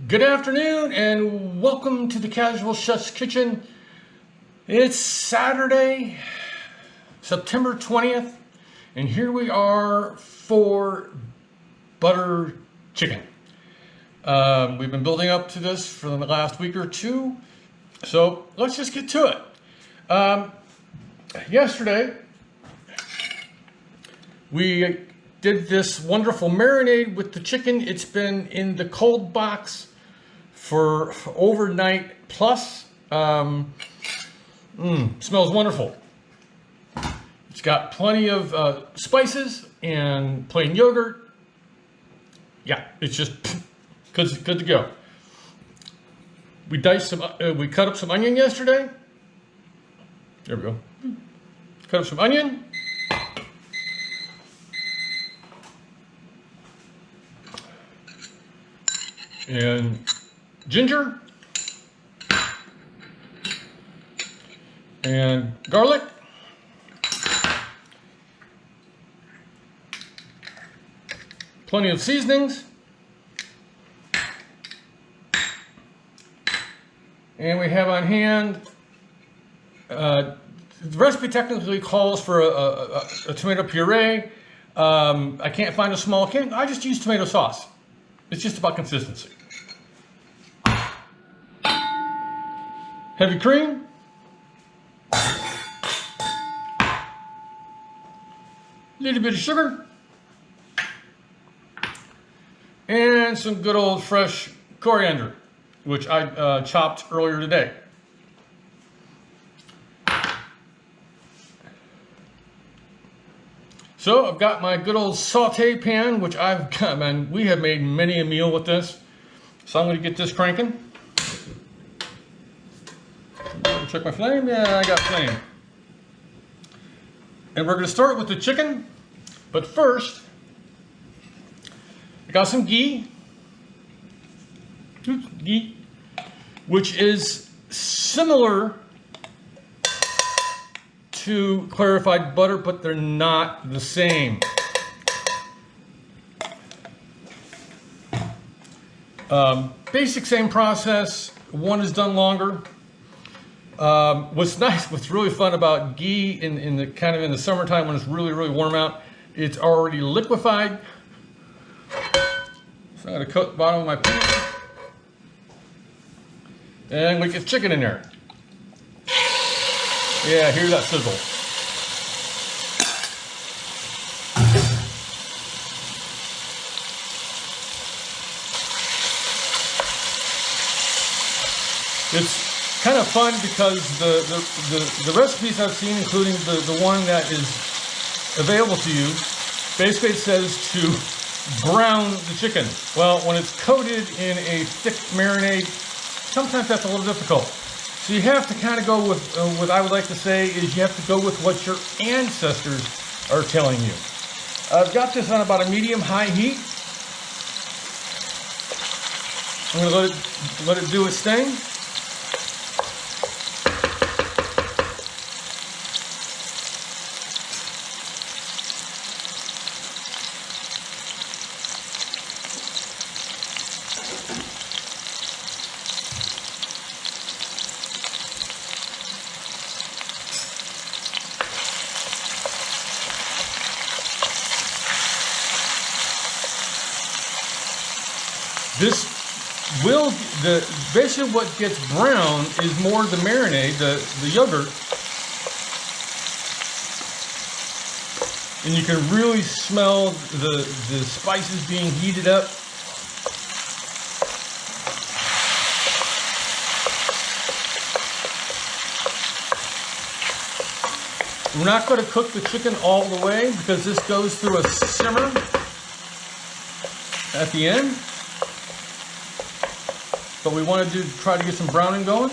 Good afternoon and welcome to the Casual Chef's Kitchen. It's Saturday, September 20th, and here we are for butter chicken. We've been building up to this for the last week or two, so let's just get to it. Yesterday, we did this wonderful marinade with the chicken. It's been in the cold box for overnight plus. Smells wonderful. It's got plenty of spices and plain yogurt. Yeah, it's just good to go. We we cut up some onion yesterday. There we go. Cut up some onion. And ginger and garlic, plenty of seasonings, and we have on hand, the recipe technically calls for a tomato puree. I can't find a small can. I just use tomato sauce. It's just about consistency. Heavy cream. Little bit of sugar. And some good old fresh coriander, which I chopped earlier today. So I've got my good old saute pan, which I've got, man, we have made many a meal with this. So I'm going to get this cranking. Check my flame. Yeah, I got flame. And we're going to start with the chicken. But first, I got some ghee. Ghee, which is similar to clarified butter, but they're not the same. Basic same process. One is done longer. What's nice, what's really fun about ghee in the kind of in the summertime when it's really warm out, it's already liquefied. So I'm going to coat the bottom of my pan, and we get chicken in there. Yeah, hear that sizzle. It's kind of fun because the recipes I've seen, including the one that is available to you, basically it says to brown the chicken. Well, when it's coated in a thick marinade, sometimes that's a little difficult. So you have to kind of go with what I would like to say is you have to go with what your ancestors are telling you. I've got this on about a medium-high heat. I'm going to let it do its thing. Basically what gets brown is more the marinade, the yogurt, and you can really smell the spices being heated up. We're not going to cook the chicken all the way because this goes through a simmer at the end. But we want to try to get some browning going.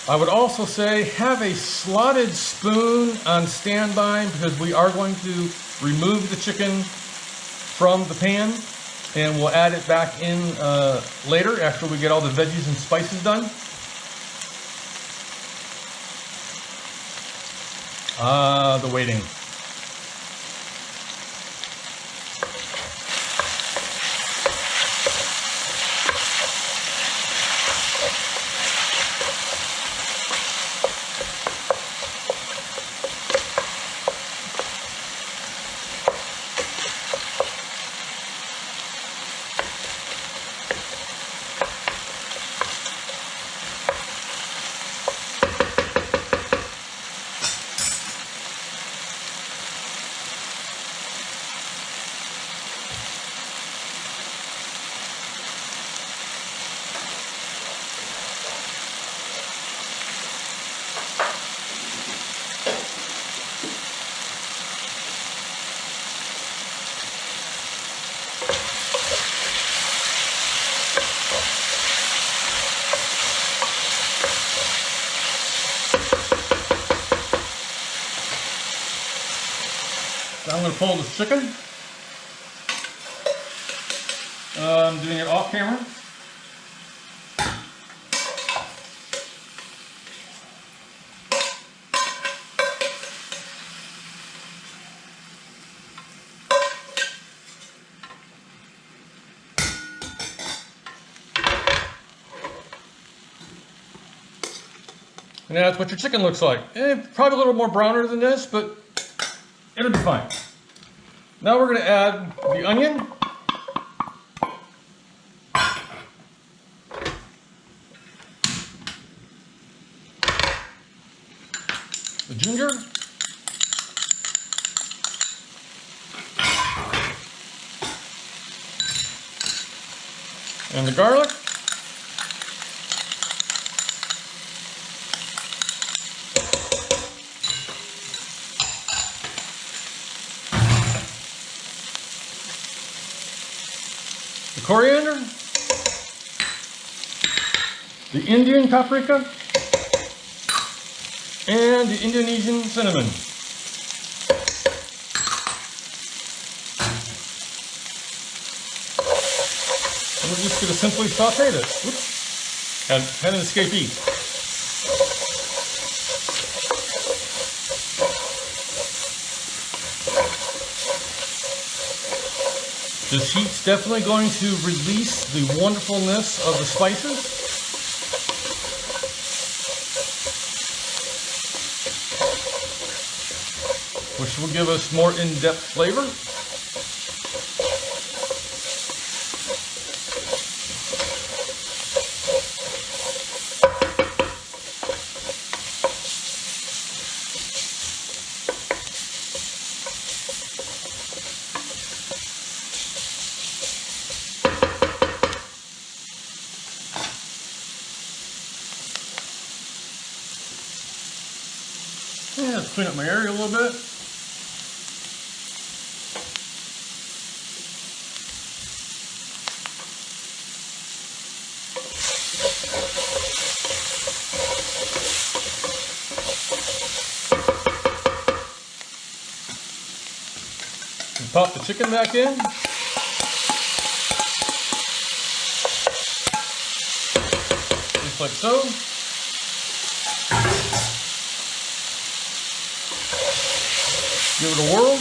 I would also say have a slotted spoon on standby because we are going to remove the chicken from the pan. and we'll add it back in later after we get all the veggies and spices done. Ah, the waiting. I'm going to pull the chicken. I'm doing it off camera. And that's what your chicken looks like. Probably a little more browner than this, but it'll be fine. Now we're going to add the onion. The ginger. And the garlic. The coriander, the Indian paprika, and the Indonesian cinnamon. And we're just going to simply saute this. Oops. Had an escapee. This heat's definitely going to release the wonderfulness of the spices. Which will give us more in-depth flavor. Yeah, let's clean up my area a little bit. And pop the chicken back in. Just like so. Give it a whirl.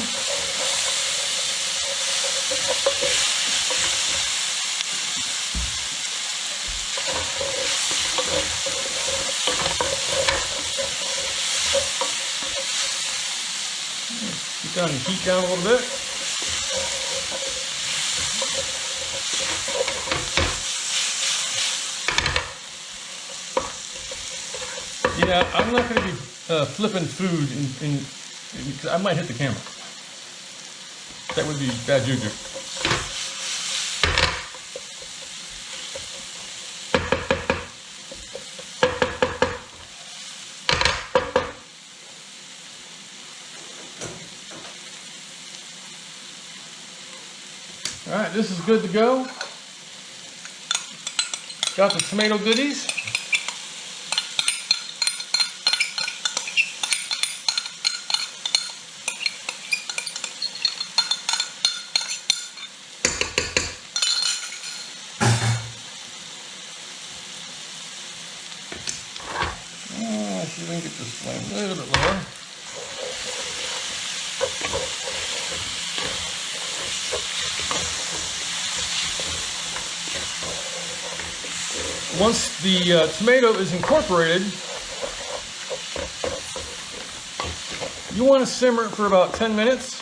Keep down the heat down a little bit. Yeah, I'm not going to be flipping food in I might hit the camera. That would be bad juju. All right, this is good to go. Got the tomato goodies. see if we can get this flame a little bit lower. Once the tomato is incorporated, you want to simmer it for about 10 minutes.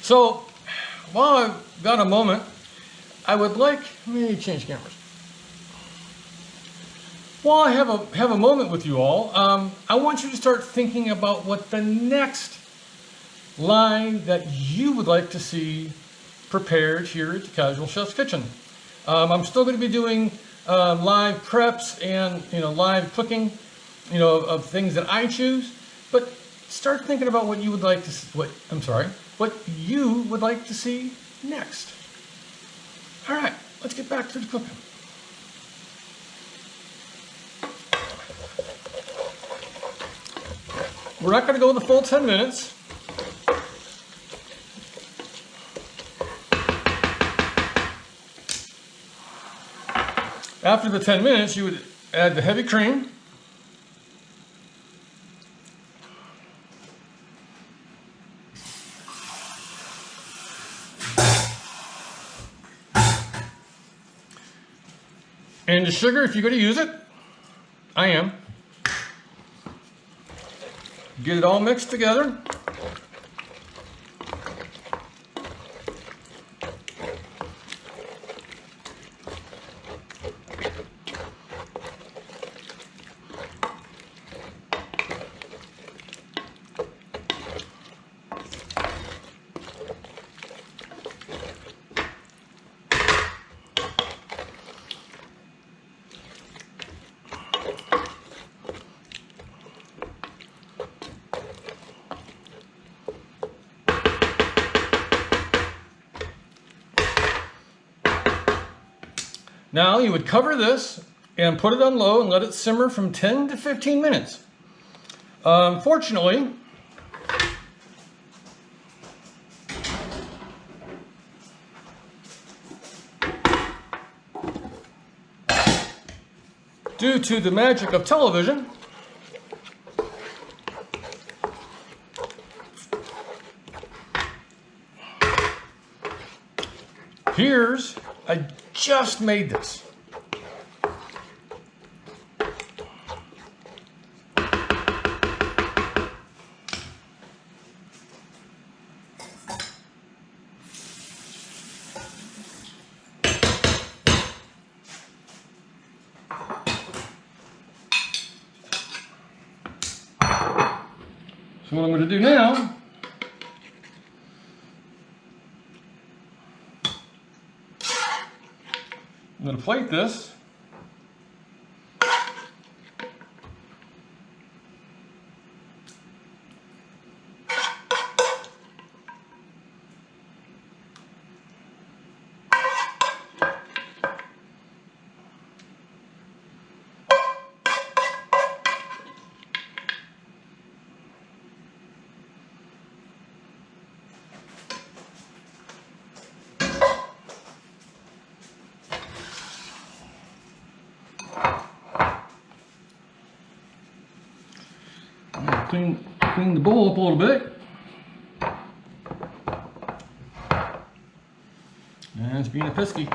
So, while I've got a moment, I would like, let me change cameras. While I have a moment with you all, I want you to start thinking about what the next line that you would like to see prepared here at the Casual Chef's Kitchen. I'm still going to be doing live preps and live cooking, of things that I choose. But start thinking about what you would like to what you would like to see next. All right, let's get back to the cooking. We're not going to go the full 10 minutes. After the 10 minutes, you would add the heavy cream. And the sugar, if you're going to use it. I am. Get it all mixed together. Now you would cover this and put it on low and let it simmer from 10 to 15 minutes. Fortunately, due to the magic of television, I just made this. So what I'm going to do now, I'm going to plate this. Clean the bowl up a little bit. And it's being a pisky.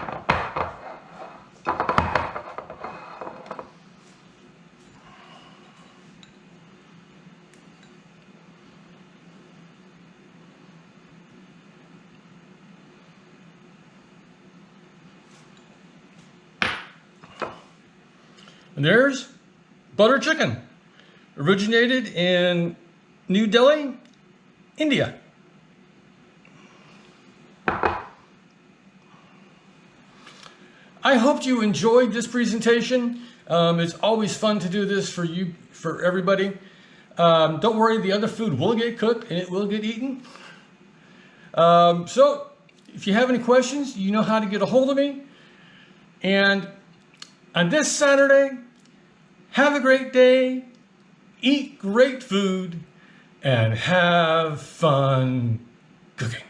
And there's butter chicken. Originated in New Delhi, India. I hope you enjoyed this presentation. It's always fun to do this for you, for everybody. Don't worry, the other food will get cooked and it will get eaten. So if you have any questions, you know how to get a hold of me. And on this Saturday, have a great day, eat great food, and have fun cooking.